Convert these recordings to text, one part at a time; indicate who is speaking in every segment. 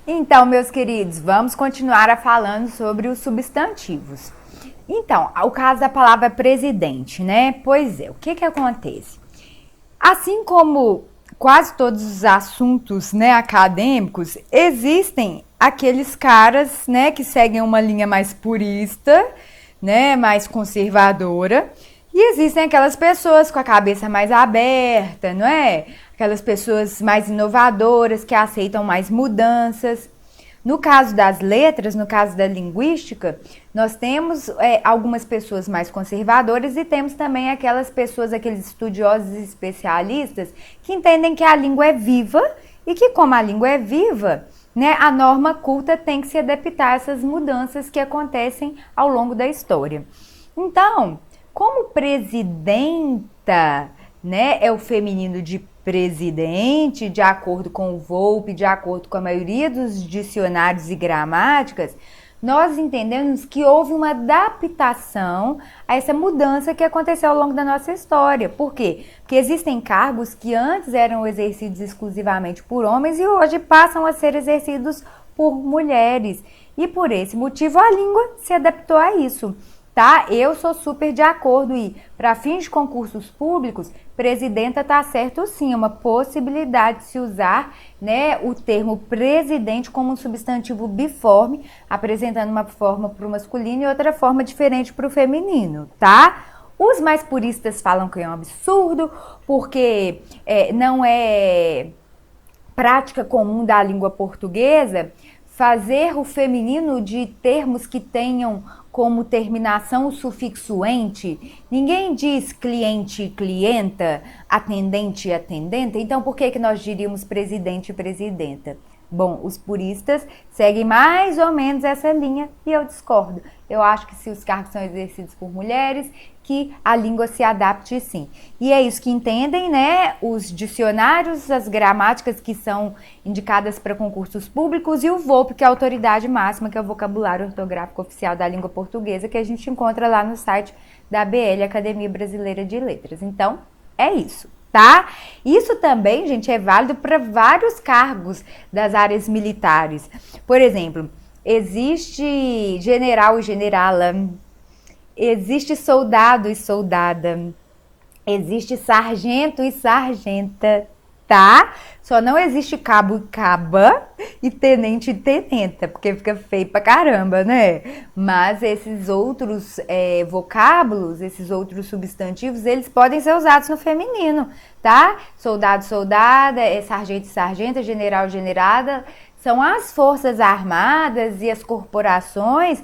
Speaker 1: Então, meus queridos, vamos continuar falando sobre os substantivos. Então, o caso da palavra presidente, né? Pois é, o que acontece? Assim como quase todos os assuntos, né, acadêmicos, existem aqueles caras, né, que seguem uma linha mais purista, né, mais conservadora, e existem aquelas pessoas com a cabeça mais aberta, não é? Aquelas pessoas mais inovadoras que aceitam mais mudanças. No caso das letras, no caso da linguística, nós temos algumas pessoas mais conservadoras e temos também aquelas pessoas, aqueles estudiosos e especialistas que entendem que a língua é viva e que, como a língua é viva, né, a norma culta tem que se adaptar a essas mudanças que acontecem ao longo da história. Então, como presidenta, né, é o feminino de presidente, de acordo com o Volpe, de acordo com a maioria dos dicionários e gramáticas, nós entendemos que houve uma adaptação a essa mudança que aconteceu ao longo da nossa história. Por quê? Porque existem cargos que antes eram exercidos exclusivamente por homens e hoje passam a ser exercidos por mulheres. E por esse motivo a língua se adaptou a isso. Tá? Eu sou super de acordo e, para fins de concursos públicos, presidenta tá certo sim, é uma possibilidade de se usar, né, o termo presidente como um substantivo biforme, apresentando uma forma para o masculino e outra forma diferente para o feminino, tá? Os mais puristas falam que é um absurdo, porque não é prática comum da língua portuguesa fazer o feminino de termos que tenham como terminação o sufixo ente. Ninguém diz cliente e clienta, atendente e atendenta. Então, por que nós diríamos presidente e presidenta? Bom, os puristas seguem mais ou menos essa linha e eu discordo. Eu acho que se os cargos são exercidos por mulheres, que a língua se adapte sim. E é isso que entendem, né, os dicionários, as gramáticas que são indicadas para concursos públicos e o VOP, que é a autoridade máxima, que é o vocabulário ortográfico oficial da língua portuguesa, que a gente encontra lá no site da ABL, Academia Brasileira de Letras. Então, é isso. Tá? Isso também, gente, é válido para vários cargos das áreas militares. Por exemplo, existe general e generala, existe soldado e soldada, existe sargento e sargenta, tá? Só não existe cabo e caba e tenente e tenenta, porque fica feio pra caramba, né? Mas esses outros vocábulos, esses outros substantivos, eles podem ser usados no feminino, tá? Soldado, soldada, sargento e sargenta, general, generada, são as forças armadas e as corporações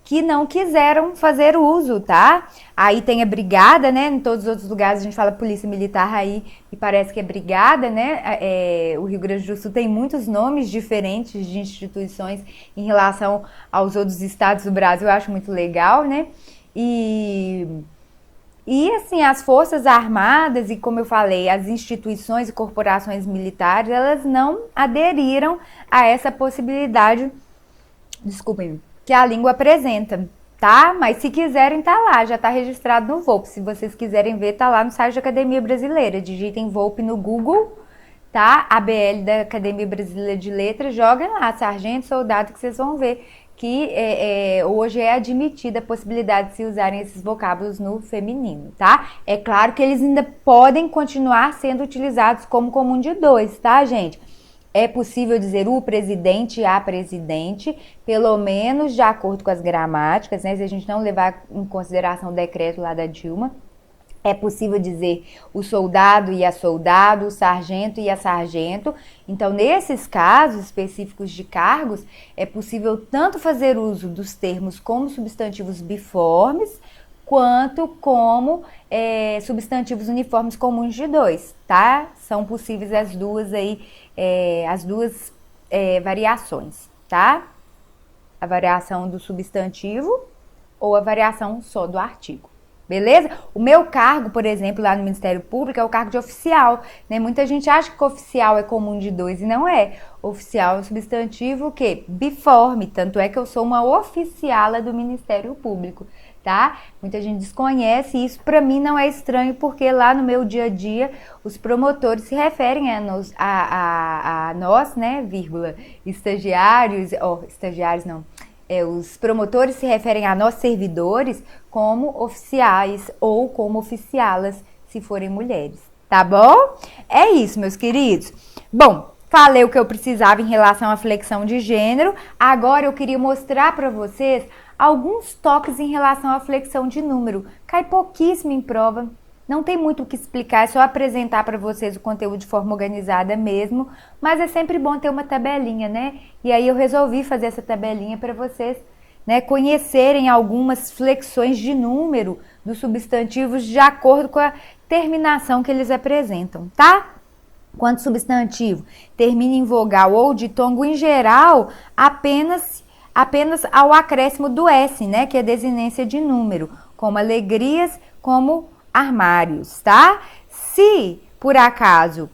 Speaker 1: que não quiseram fazer uso, tá? Aí tem a brigada, né? Em todos os outros lugares a gente fala polícia militar aí e parece que é brigada, né? O Rio Grande do Sul tem muitos nomes diferentes de instituições em relação aos outros estados do Brasil, eu acho muito legal, né? E assim, as forças armadas e, como eu falei, as instituições e corporações militares, elas não aderiram a essa possibilidade, desculpem, que a língua apresenta, tá? Mas se quiserem, tá lá, já tá registrado no Volpe. Se vocês quiserem ver, tá lá no site da Academia Brasileira. Digitem Volpe no Google, tá? ABL da Academia Brasileira de Letras, joguem lá, sargento, soldado, que vocês vão ver que hoje é admitida a possibilidade de se usarem esses vocábulos no feminino, tá? É claro que eles ainda podem continuar sendo utilizados como comum de dois, tá, gente? É possível dizer o presidente e a presidente, pelo menos de acordo com as gramáticas, né? Se a gente não levar em consideração o decreto lá da Dilma. É possível dizer o soldado e a soldado, o sargento e a sargento. Então, nesses casos específicos de cargos, é possível tanto fazer uso dos termos como substantivos biformes, quanto como substantivos uniformes comuns de dois, tá? São possíveis as duas aí, variações, tá? A variação do substantivo ou a variação só do artigo. Beleza? O meu cargo, por exemplo, lá no Ministério Público é o cargo de oficial, né? Muita gente acha que oficial é comum de dois e não é. Oficial é um substantivo o quê? Biforme, tanto é que eu sou uma oficiala do Ministério Público, tá? Muita gente desconhece e isso para mim não é estranho, porque lá no meu dia a dia os promotores se referem a nós, né, vírgula, estagiários, estagiários não, os promotores se referem a nós servidores como oficiais ou como oficialas, se forem mulheres, tá bom? É isso, meus queridos. Bom, falei o que eu precisava em relação à flexão de gênero. Agora eu queria mostrar para vocês alguns toques em relação à flexão de número. Cai pouquíssimo em prova, não tem muito o que explicar, é só apresentar para vocês o conteúdo de forma organizada mesmo, mas é sempre bom ter uma tabelinha, né? E aí eu resolvi fazer essa tabelinha para vocês, né, conhecerem algumas flexões de número dos substantivos de acordo com a terminação que eles apresentam, tá? Quando o substantivo termina em vogal ou ditongo, em geral, apenas ao acréscimo do S, né, que é a desinência de número, como alegrias, como armários, tá? Se, por acaso,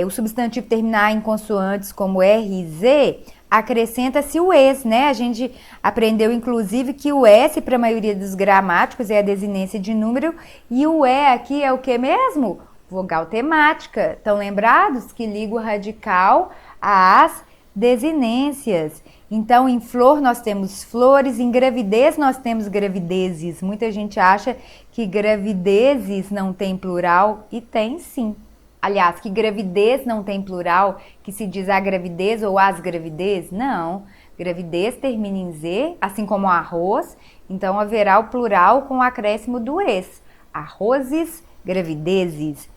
Speaker 1: o substantivo terminar em consoantes como R e Z, acrescenta-se o es, né? A gente aprendeu, inclusive, que o S, para a maioria dos gramáticos, é a desinência de número, e o E aqui é o que mesmo? Vogal temática. Estão lembrados? Que liga o radical às desinências. Então, em flor nós temos flores, em gravidez nós temos gravidezes. Muita gente acha que gravidezes não tem plural e tem sim. Aliás, que gravidez não tem plural, que se diz a gravidez ou as gravidez? Não. Gravidez termina em Z, assim como arroz, então haverá o plural com o acréscimo do es. Arrozes, gravidezes.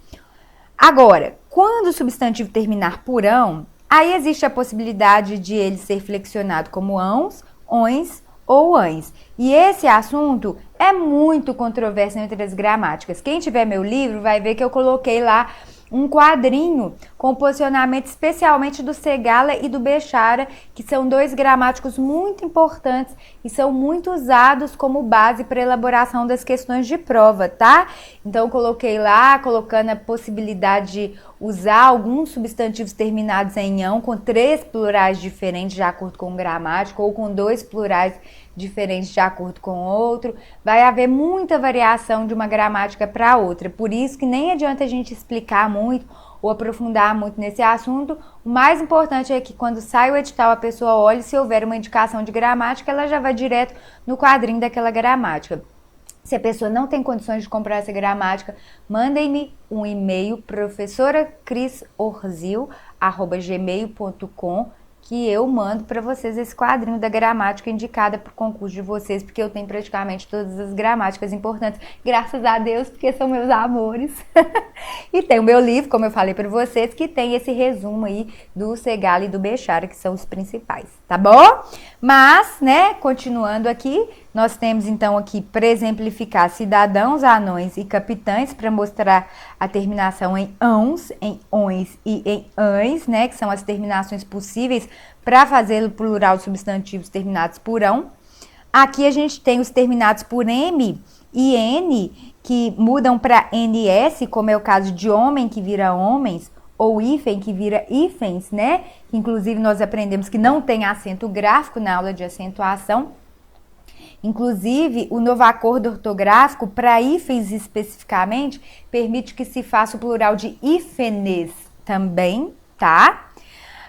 Speaker 1: Agora, quando o substantivo terminar por ão, aí existe a possibilidade de ele ser flexionado como ãos, ões ou ães. E esse assunto é muito controverso entre as gramáticas. Quem tiver meu livro vai ver que eu coloquei lá um quadrinho com posicionamento especialmente do Segala e do Bechara, que são dois gramáticos muito importantes e são muito usados como base para elaboração das questões de prova, tá? Então, eu coloquei lá, colocando a possibilidade de usar alguns substantivos terminados em ão com 3 plurais diferentes de acordo com o gramático ou com 2 plurais diferentes de acordo com o outro. Vai haver muita variação de uma gramática para outra, por isso que nem adianta a gente explicar muito ou aprofundar muito nesse assunto. O mais importante é que quando sai o edital a pessoa olhe, se houver uma indicação de gramática, ela já vai direto no quadrinho daquela gramática. Se a pessoa não tem condições de comprar essa gramática, mandem-me um e-mail, professoracrisorzil@gmail.com, que eu mando para vocês esse quadrinho da gramática indicada para o concurso de vocês, porque eu tenho praticamente todas as gramáticas importantes, graças a Deus, porque são meus amores. E tem o meu livro, como eu falei para vocês, que tem esse resumo aí do Segala e do Bechara, que são os principais, tá bom? Mas, né, continuando aqui, nós temos então aqui para exemplificar cidadãos, anões e capitães, para mostrar a terminação em ãos, em ões e em ães, né, que são as terminações possíveis para fazer o plural de substantivos terminados por ão. Aqui a gente tem os terminados por M e N, que mudam para NS, como é o caso de homem, que vira homens, ou hífen, que vira hífens, né? Que inclusive nós aprendemos que não tem acento gráfico na aula de acentuação. Inclusive, o novo acordo ortográfico, para hífens especificamente, permite que se faça o plural de hífenes também, tá?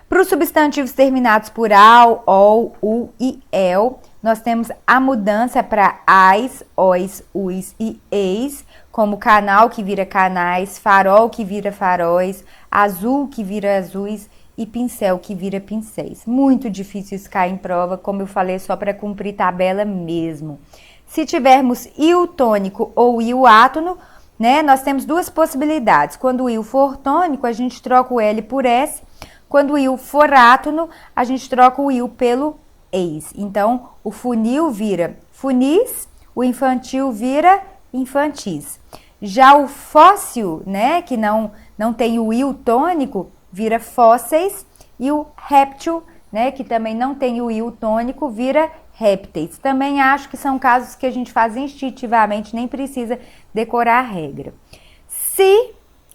Speaker 1: Para os substantivos terminados por al, ol, u e el, nós temos a mudança para ais, ois, uis e eis, como canal, que vira canais, farol, que vira faróis, azul, que vira azuis, e pincel, que vira pincéis. Muito difícil isso cair em prova, como eu falei, só para cumprir tabela mesmo. Se tivermos il tônico ou il átono, né, nós temos duas possibilidades. Quando o il for tônico, a gente troca o L por S. Quando o il for átono, a gente troca o il pelo eis. Então, o funil vira funis, o infantil vira infantis. Já o fóssil, né, que não tem o il tônico, vira fósseis, e o réptil, né, que também não tem o il tônico, vira répteis. Também acho que são casos que a gente faz instintivamente, nem precisa decorar a regra. Se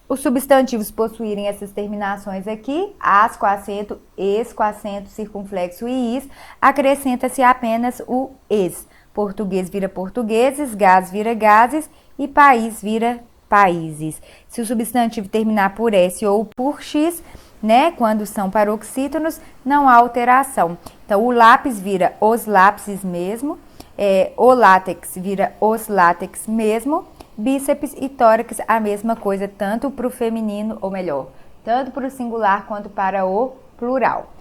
Speaker 1: os substantivos possuírem essas terminações aqui, as com acento, es com acento circunflexo e is, acrescenta-se apenas o es. português vira portugueses, gás vira gases e país vira países. Se o substantivo terminar por S ou por X, né, quando são paroxítonos, não há alteração. Então, o lápis vira os lápis mesmo, o látex vira os látex mesmo, bíceps e tórax a mesma coisa, tanto para o feminino, ou melhor, tanto para o singular quanto para o plural.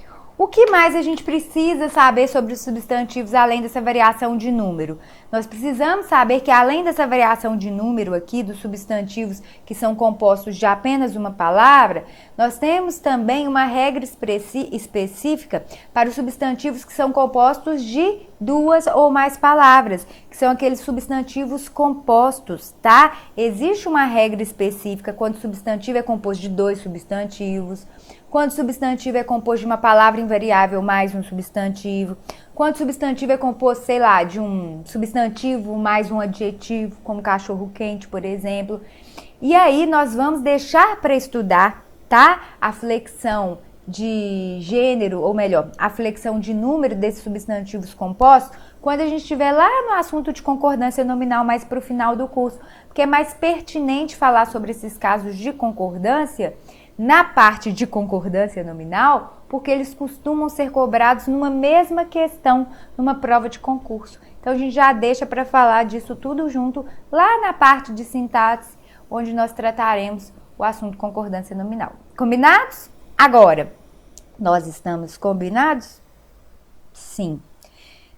Speaker 1: O que mais a gente precisa saber sobre os substantivos além dessa variação de número? Nós precisamos saber que além dessa variação de número aqui, dos substantivos que são compostos de apenas uma palavra, nós temos também uma regra específica para os substantivos que são compostos de duas ou mais palavras, que são aqueles substantivos compostos, tá? Existe uma regra específica quando o substantivo é composto de dois substantivos, quando o substantivo é composto de uma palavra invariável mais um substantivo, quando o substantivo é composto, sei lá, de um substantivo mais um adjetivo, como cachorro quente, por exemplo. E aí nós vamos deixar para estudar, tá? A flexão de gênero, ou melhor, a flexão de número desses substantivos compostos, quando a gente estiver lá no assunto de concordância nominal, mais para o final do curso, porque é mais pertinente falar sobre esses casos de concordância na parte de concordância nominal, porque eles costumam ser cobrados numa mesma questão, numa prova de concurso. Então, a gente já deixa para falar disso tudo junto lá na parte de sintaxe, onde nós trataremos o assunto concordância nominal. Combinados? Agora, nós estamos combinados? Sim.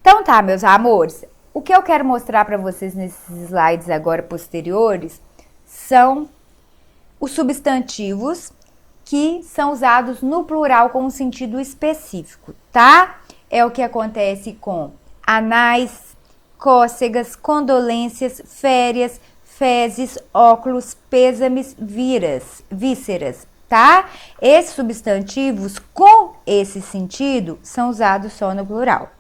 Speaker 1: Então tá, meus amores, o que eu quero mostrar para vocês nesses slides agora posteriores são os substantivos que são usados no plural com um sentido específico, tá? É o que acontece com anais, cócegas, condolências, férias, fezes, óculos, pêsames, vísceras, tá? Esses substantivos com esse sentido são usados só no plural.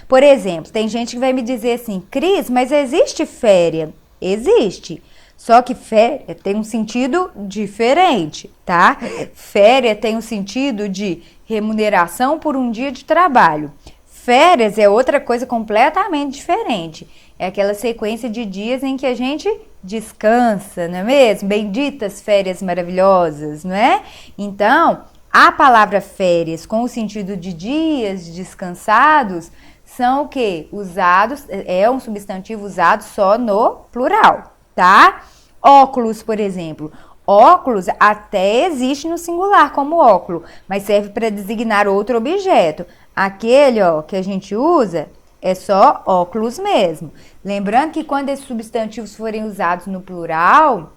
Speaker 1: Por exemplo, tem gente que vai me dizer assim, Cris, mas existe féria? Existe. Só que féria tem um sentido diferente, tá? Féria tem um sentido de remuneração por um dia de trabalho. Férias é outra coisa completamente diferente. É aquela sequência de dias em que a gente descansa, não é mesmo? Benditas férias maravilhosas, não é? Então, a palavra férias com o sentido de dias descansados são o quê? Usados, é um substantivo usado só no plural, tá? Óculos, por exemplo. Óculos até existe no singular como óculo, mas serve para designar outro objeto. Aquele, ó, que a gente usa é só óculos mesmo. Lembrando que quando esses substantivos forem usados no plural,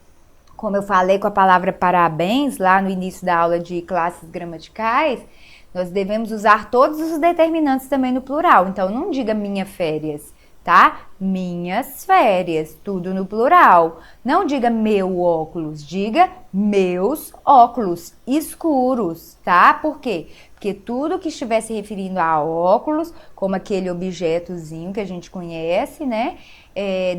Speaker 1: como eu falei com a palavra parabéns lá no início da aula de classes gramaticais, nós devemos usar todos os determinantes também no plural. Então, não diga minha férias, tá? Minhas férias, tudo no plural. Não diga meu óculos, diga meus óculos escuros, tá? Por quê? Porque tudo que estiver se referindo a óculos, como aquele objetozinho que a gente conhece, né?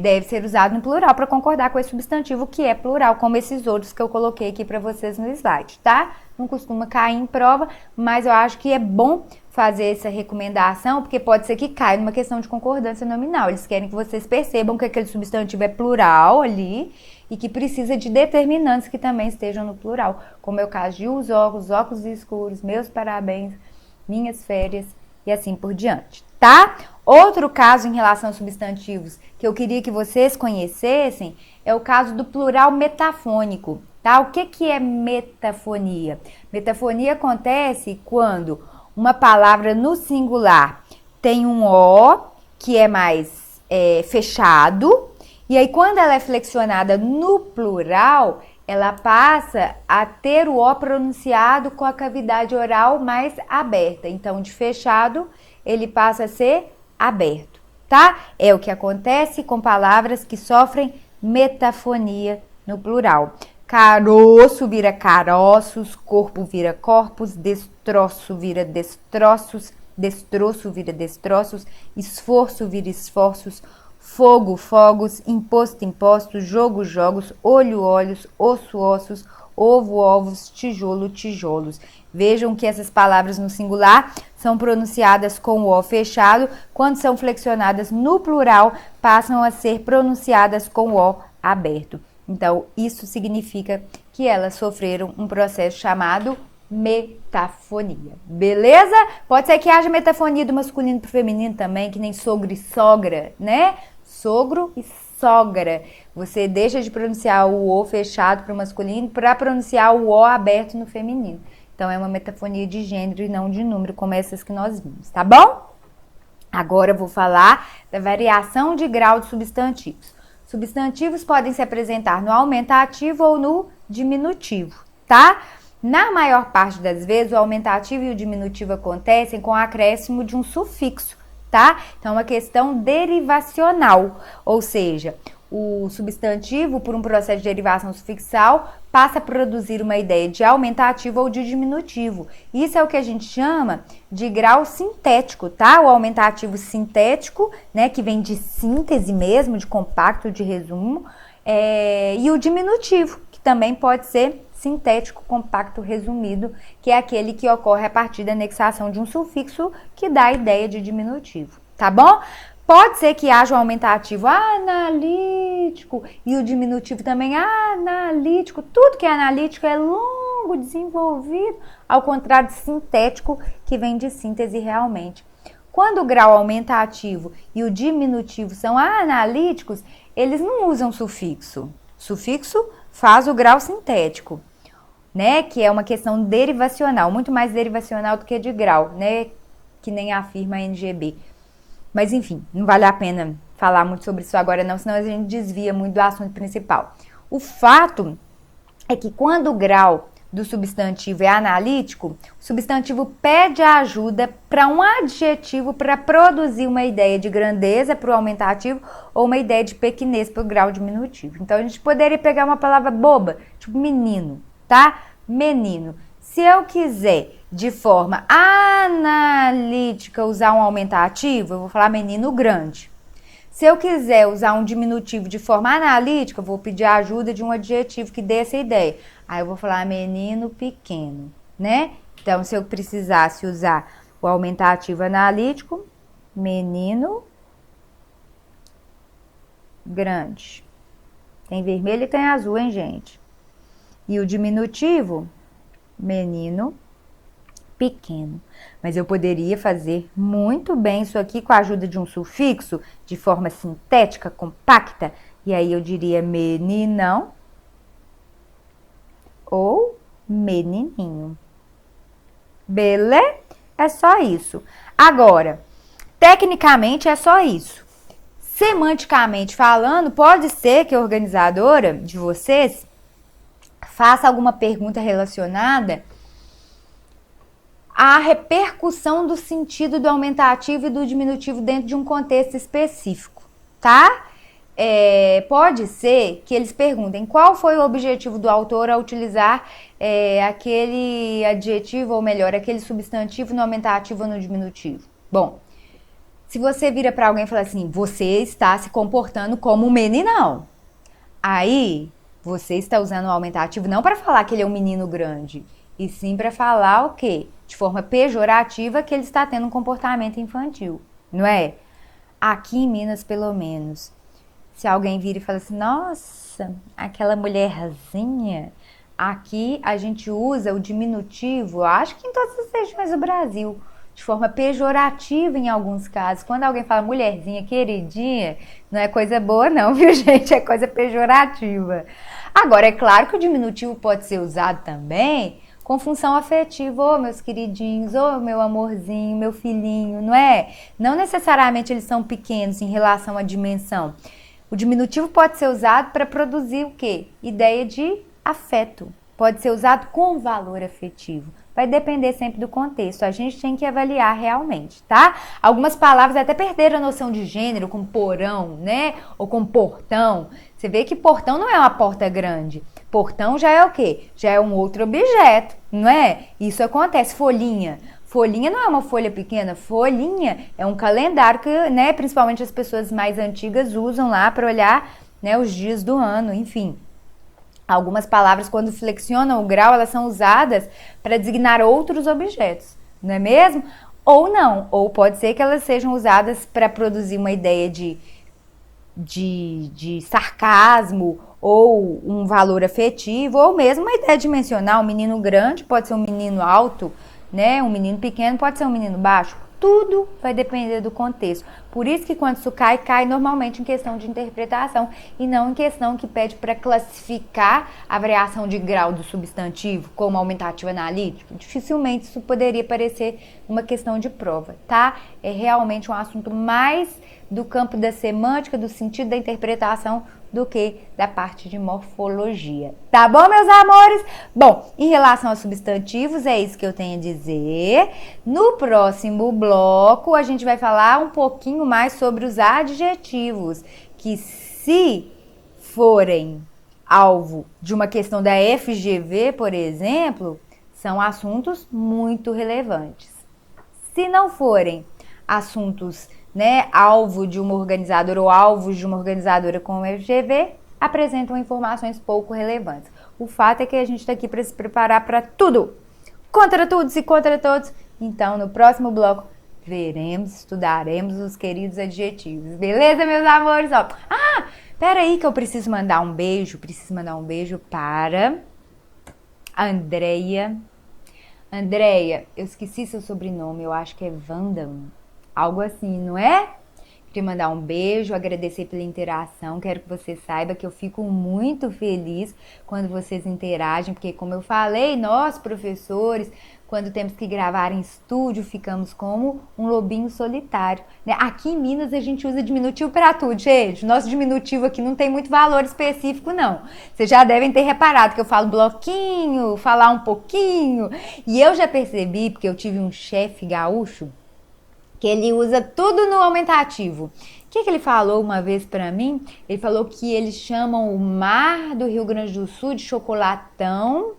Speaker 1: Deve ser usado no plural para concordar com esse substantivo que é plural, como esses outros que eu coloquei aqui para vocês no slide, tá? Não costuma cair em prova, mas eu acho que é bom fazer essa recomendação, porque pode ser que caia numa questão de concordância nominal. Eles querem que vocês percebam que aquele substantivo é plural ali e que precisa de determinantes que também estejam no plural, como é o caso de os óculos escuros, meus parabéns, minhas férias e assim por diante, tá? Outro caso em relação aos substantivos que eu queria que vocês conhecessem é o caso do plural metafônico, tá? O que é metafonia? Metafonia acontece quando uma palavra no singular tem um O que é mais fechado, e aí quando ela é flexionada no plural, ela passa a ter o O pronunciado com a cavidade oral mais aberta. Então, de fechado, ele passa a ser aberto, tá? É o que acontece com palavras que sofrem metafonia no plural. Caroço vira caroços, corpo vira corpos, destroço vira destroços, destroço vira destroços, esforço vira esforços, fogo, fogos, imposto, impostos, jogo, jogos, olho, olhos, osso, ossos, ovo, ovos, tijolo, tijolos. Vejam que essas palavras no singular são pronunciadas com o O fechado, quando são flexionadas no plural, passam a ser pronunciadas com o O aberto. Então, isso significa que elas sofreram um processo chamado metafonia. Beleza? Pode ser que haja metafonia do masculino pro feminino também, que nem sogro e sogra, né? Sogro e sogra. Você deixa de pronunciar o O fechado para o masculino para pronunciar o O aberto no feminino. Então, é uma metafonia de gênero e não de número, como essas que nós vimos, tá bom? Agora eu vou falar da variação de grau de substantivos. Substantivos podem se apresentar no aumentativo ou no diminutivo, tá? Na maior parte das vezes, o aumentativo e o diminutivo acontecem com o acréscimo de um sufixo, tá? Então, é uma questão derivacional, ou seja, o substantivo, por um processo de derivação sufixal, passa a produzir uma ideia de aumentativo ou de diminutivo. Isso é o que a gente chama de grau sintético, tá? O aumentativo sintético, né, que vem de síntese mesmo, de compacto, de resumo, e o diminutivo, que também pode ser sintético, compacto, resumido, que é aquele que ocorre a partir da anexação de um sufixo que dá a ideia de diminutivo, tá bom? Pode ser que haja um aumentativo analítico e o diminutivo também analítico. Tudo que é analítico é longo, desenvolvido, ao contrário de sintético, que vem de síntese realmente. Quando o grau aumentativo e o diminutivo são analíticos, eles não usam sufixo. Sufixo faz o grau sintético, né? Que é uma questão derivacional, muito mais derivacional do que de grau, né? Que nem afirma a NGB. Mas enfim, não vale a pena falar muito sobre isso agora não, senão a gente desvia muito do assunto principal. O fato é que quando o grau do substantivo é analítico, o substantivo pede ajuda para um adjetivo para produzir uma ideia de grandeza para o aumentativo ou uma ideia de pequenez para o grau diminutivo. Então, a gente poderia pegar uma palavra boba, tipo menino, tá? Menino. Se eu quiser, de forma analítica, usar um aumentativo, eu vou falar menino grande. Se eu quiser usar um diminutivo de forma analítica, eu vou pedir a ajuda de um adjetivo que dê essa ideia. Aí eu vou falar menino pequeno, né? Então, se eu precisasse usar o aumentativo analítico, menino grande. Tem vermelho e tem azul, hein, gente? E o diminutivo, menino pequeno. Mas eu poderia fazer muito bem isso aqui com a ajuda de um sufixo, de forma sintética, compacta. E aí eu diria meninão ou menininho. Beleza? É só isso. Agora, tecnicamente é só isso. Semanticamente falando, pode ser que a organizadora de vocês faça alguma pergunta relacionada à repercussão do sentido do aumentativo e do diminutivo dentro de um contexto específico, tá? Pode ser que eles perguntem qual foi o objetivo do autor ao utilizar aquele adjetivo, ou melhor, aquele substantivo no aumentativo ou no diminutivo. Bom, se você vira para alguém e fala assim, você está se comportando como um meninão, aí você está usando o aumentativo não para falar que ele é um menino grande, e sim para falar o quê? De forma pejorativa que ele está tendo um comportamento infantil, não é? Aqui em Minas, pelo menos, se alguém vira e fala assim, nossa, aquela mulherzinha, aqui a gente usa o diminutivo, acho que em todas as regiões do Brasil, de forma pejorativa em alguns casos. Quando alguém fala mulherzinha, queridinha, não é coisa boa não, viu, gente? É coisa pejorativa. Agora, é claro que o diminutivo pode ser usado também com função afetiva, meus queridinhos, meu amorzinho, meu filhinho, não é? Não necessariamente eles são pequenos em relação à dimensão. O diminutivo pode ser usado para produzir o quê? Ideia de afeto. Pode ser usado com valor afetivo. Vai depender sempre do contexto. A gente tem que avaliar realmente, tá? Algumas palavras até perderam a noção de gênero, como porão, né? Ou como portão. Você vê que portão não é uma porta grande. Portão já é o quê? Já é um outro objeto, não é? Isso acontece. Folhinha. Folhinha não é uma folha pequena. Folhinha é um calendário que, né, principalmente as pessoas mais antigas usam lá para olhar, né, os dias do ano, enfim. Algumas palavras, quando flexionam o grau, elas são usadas para designar outros objetos, não é mesmo? Ou não, ou pode ser que elas sejam usadas para produzir uma ideia de sarcasmo ou um valor afetivo, ou mesmo uma ideia dimensional. Um menino grande pode ser um menino alto, né? Um menino pequeno pode ser um menino baixo. Tudo vai depender do contexto. Por isso que quando isso cai, cai normalmente em questão de interpretação e não em questão que pede para classificar a variação de grau do substantivo como aumentativo analítico. Dificilmente isso poderia parecer uma questão de prova, tá? É realmente um assunto mais do campo da semântica, do sentido da interpretação, do que da parte de morfologia. Tá bom, meus amores? Bom, em relação aos substantivos, é isso que eu tenho a dizer. No próximo bloco, a gente vai falar um pouquinho mais sobre os adjetivos, que se forem alvo de uma questão da FGV, por exemplo, são assuntos muito relevantes. Se não forem assuntos, né, alvo de uma organizadora ou alvos de uma organizadora com o FGV, apresentam informações pouco relevantes. O fato é que a gente está aqui para se preparar para tudo, contra todos e contra todos. Então, no próximo bloco, estudaremos os queridos adjetivos. Beleza, meus amores? Ó. Peraí que eu preciso mandar um beijo para a Andreia. Andreia, eu esqueci seu sobrenome, eu acho que é Vandam. Algo assim, não é? Queria mandar um beijo, agradecer pela interação. Quero que você saiba que eu fico muito feliz quando vocês interagem, porque como eu falei, nós professores, quando temos que gravar em estúdio, ficamos como um lobinho solitário, né? Aqui em Minas a gente usa diminutivo para tudo, gente. Nosso diminutivo aqui não tem muito valor específico, não. Vocês já devem ter reparado que eu falo bloquinho, falar um pouquinho. E eu já percebi, porque eu tive um chefe gaúcho, que ele usa tudo no aumentativo. O que ele falou uma vez pra mim? Ele falou que eles chamam o mar do Rio Grande do Sul de chocolatão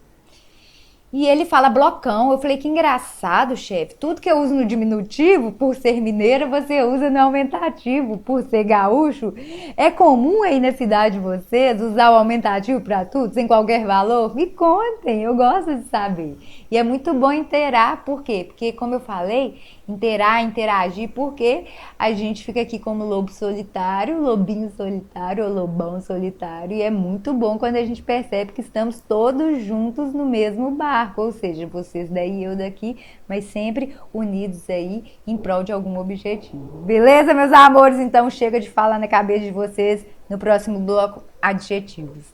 Speaker 1: e ele fala blocão. Eu falei, que engraçado, chefe. Tudo que eu uso no diminutivo, por ser mineira, você usa no aumentativo, por ser gaúcho. É comum aí na cidade de vocês usar o aumentativo pra tudo, sem qualquer valor? Me contem, eu gosto de saber. E é muito bom interar, por quê? Porque, como eu falei, interagir, porque a gente fica aqui como lobo solitário, lobinho solitário ou lobão solitário, e é muito bom quando a gente percebe que estamos todos juntos no mesmo barco, ou seja, vocês daí e eu daqui, mas sempre unidos aí em prol de algum objetivo. Beleza, meus amores? Então chega de falar na cabeça de vocês. No próximo bloco, adjetivos.